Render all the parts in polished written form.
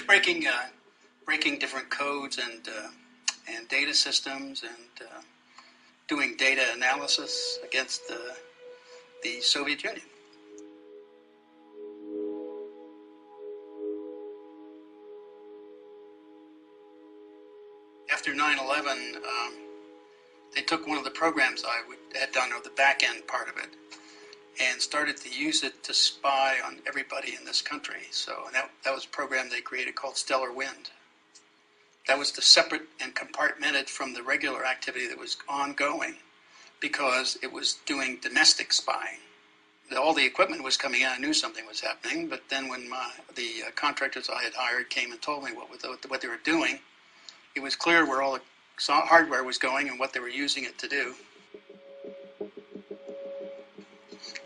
was breaking different codes and data systems and doing data analysis against the Soviet Union. After 9/11, they took one of the programs I had done, or the back end part of it, and started to use it to spy on everybody in this country. So that was a program they created called Stellar Wind. That was separate and compartmented from the regular activity that was ongoing, because it was doing domestic spying. All the equipment was coming in. I knew something was happening, but then when the contractors I had hired came and told me what they were doing, it was clear where all the hardware was going and what they were using it to do.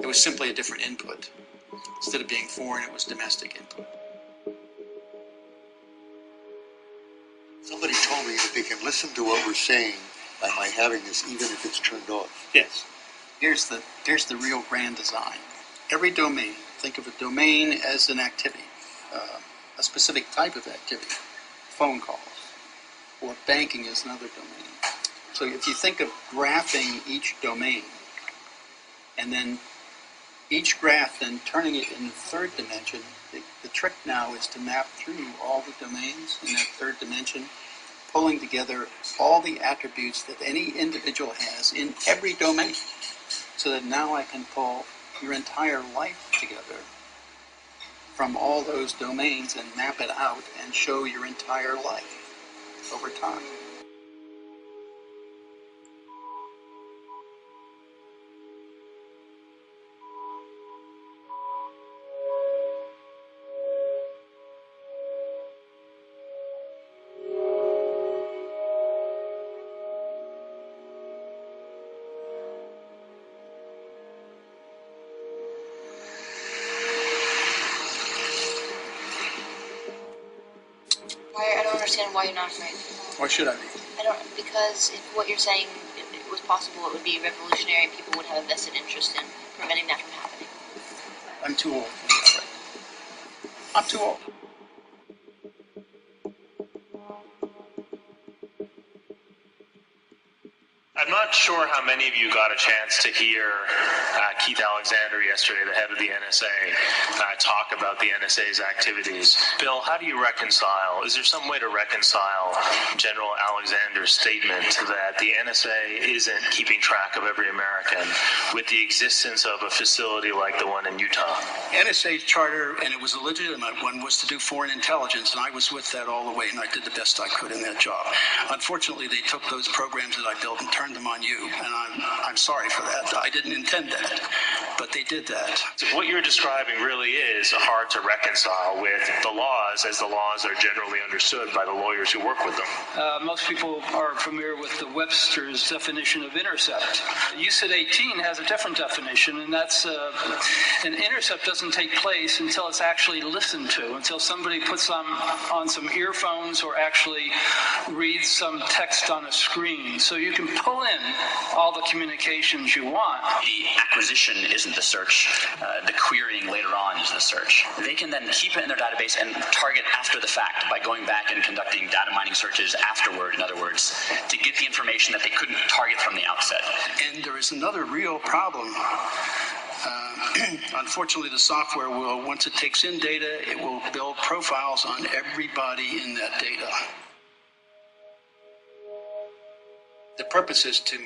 It was simply a different input. Instead of being foreign, it was domestic input. Somebody told me that they can listen to what we're saying by my having this, even if it's turned off. Yes. Here's the real grand design. Every domain, think of a domain as an activity, a specific type of activity. Phone calls, or banking is another domain. So if you think of graphing each domain, and then each graph then turning it in the third dimension, the trick now is to map through all the domains in that third dimension, pulling together all the attributes that any individual has in every domain, so that now I can pull your entire life together from all those domains and map it out and show your entire life over time. I don't understand why you're not afraid. Why should I be? Because if what you're saying it was possible, it would be revolutionary and people would have a vested interest in preventing that from happening. I'm too old to be afraid. I'm too old. I'm not sure how many of you got a chance to hear Keith Alexander yesterday, the head of the NSA, talk about the NSA's activities. Bill, how do you reconcile, is there some way to reconcile General Alexander's statement that the NSA isn't keeping track of every American with the existence of a facility like the one in Utah? NSA's charter, and it was a legitimate one, was to do foreign intelligence, and I was with that all the way, and I did the best I could in that job. Unfortunately, they took those programs that I built and turned them on you, and I'm sorry for that. I didn't intend that, but they did that. What you're describing really is hard to reconcile with the laws, as the laws are generally understood by the lawyers who work with them. Most people are familiar with the Webster's definition of intercept. UCIT 18 has a different definition, and that's an intercept doesn't take place until it's actually listened to, until somebody puts on some earphones or actually reads some text on a screen. So you can pull in all the communications you want. The acquisition isn't the search. The querying later on is the search. They can then keep it in their database and target after the fact by going back and conducting data mining searches afterward, in other words, to get the information that they couldn't target from the outset. And there is another real problem. Unfortunately, the software will, once it takes in data, it will build profiles on everybody in that data. The purpose is to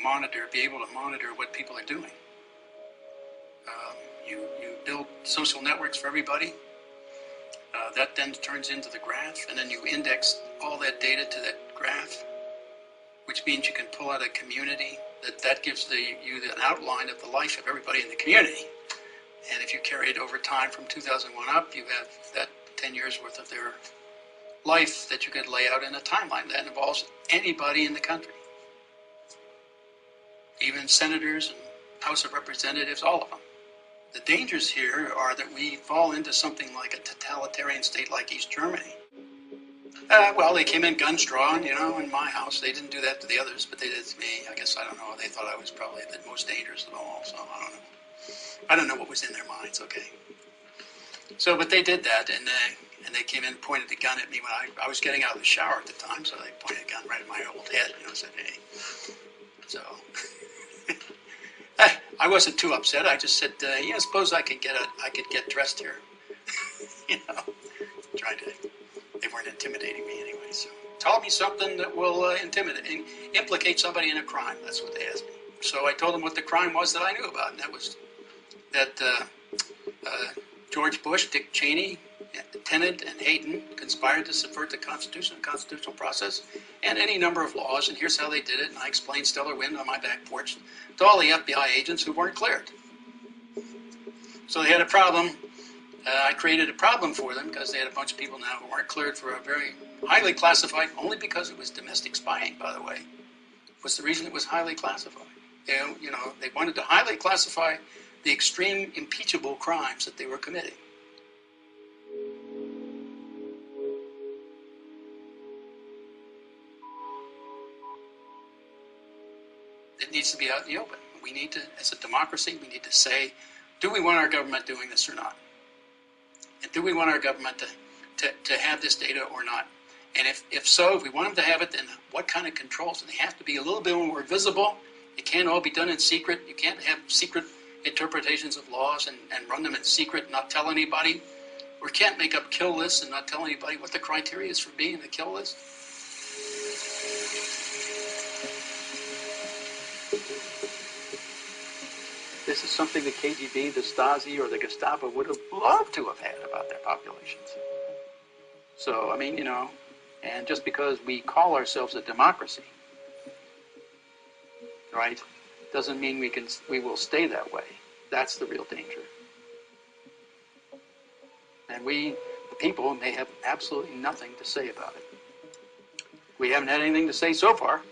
be able to monitor what people are doing. You build social networks for everybody. That then turns into the graph, and then you index all that data to that graph, which means you can pull out a community that gives you an outline of the life of everybody in the community. And if you carry it over time from 2001 up, you have that 10 years worth of their life that you could lay out in a timeline that involves anybody in the country. Even senators and House of Representatives, all of them. The dangers here are that we fall into something like a totalitarian state like East Germany. Well, they came in guns drawn, in my house. They didn't do that to the others, but they did to me. I guess, I don't know. They thought I was probably the most dangerous of all, so I don't know. I don't know what was in their minds, okay. So, but they did that, and and they came in and pointed a gun at me when I was getting out of the shower at the time, so they pointed a gun right at my old head, and said, hey. So I wasn't too upset. I just said, yeah, suppose I could get dressed here. Trying to. They weren't intimidating me anyway. So tell me something that will implicate somebody in a crime. That's what they asked me. So I told them what the crime was that I knew about, and that was that George Bush, Dick Cheney, Tennant, and Hayden conspired to subvert the Constitution and constitutional process and any number of laws, and here's how they did it, and I explained stellar wind on my back porch to all the FBI agents who weren't cleared. So they had a problem. I created a problem for them because they had a bunch of people now who weren't cleared for a very highly classified, only because it was domestic spying, by the way, was the reason it was highly classified. They wanted to highly classify the extreme impeachable crimes that they were committing. It needs to be out in the open. We need to, as a democracy, we need to say, do we want our government doing this or not? And do we want our government to have this data or not? And if so, if we want them to have it, then what kind of controls? And they have to be a little bit more visible. It can't all be done in secret. You can't have secret interpretations of laws and run them in secret and not tell anybody. We can't make up kill lists and not tell anybody what the criteria is for being a kill list. This is something the KGB, the Stasi, or the Gestapo would have loved to have had about their populations. So, I mean, and just because we call ourselves a democracy, right, doesn't mean we will stay that way. That's the real danger. And we, the people, may have absolutely nothing to say about it. We haven't had anything to say so far.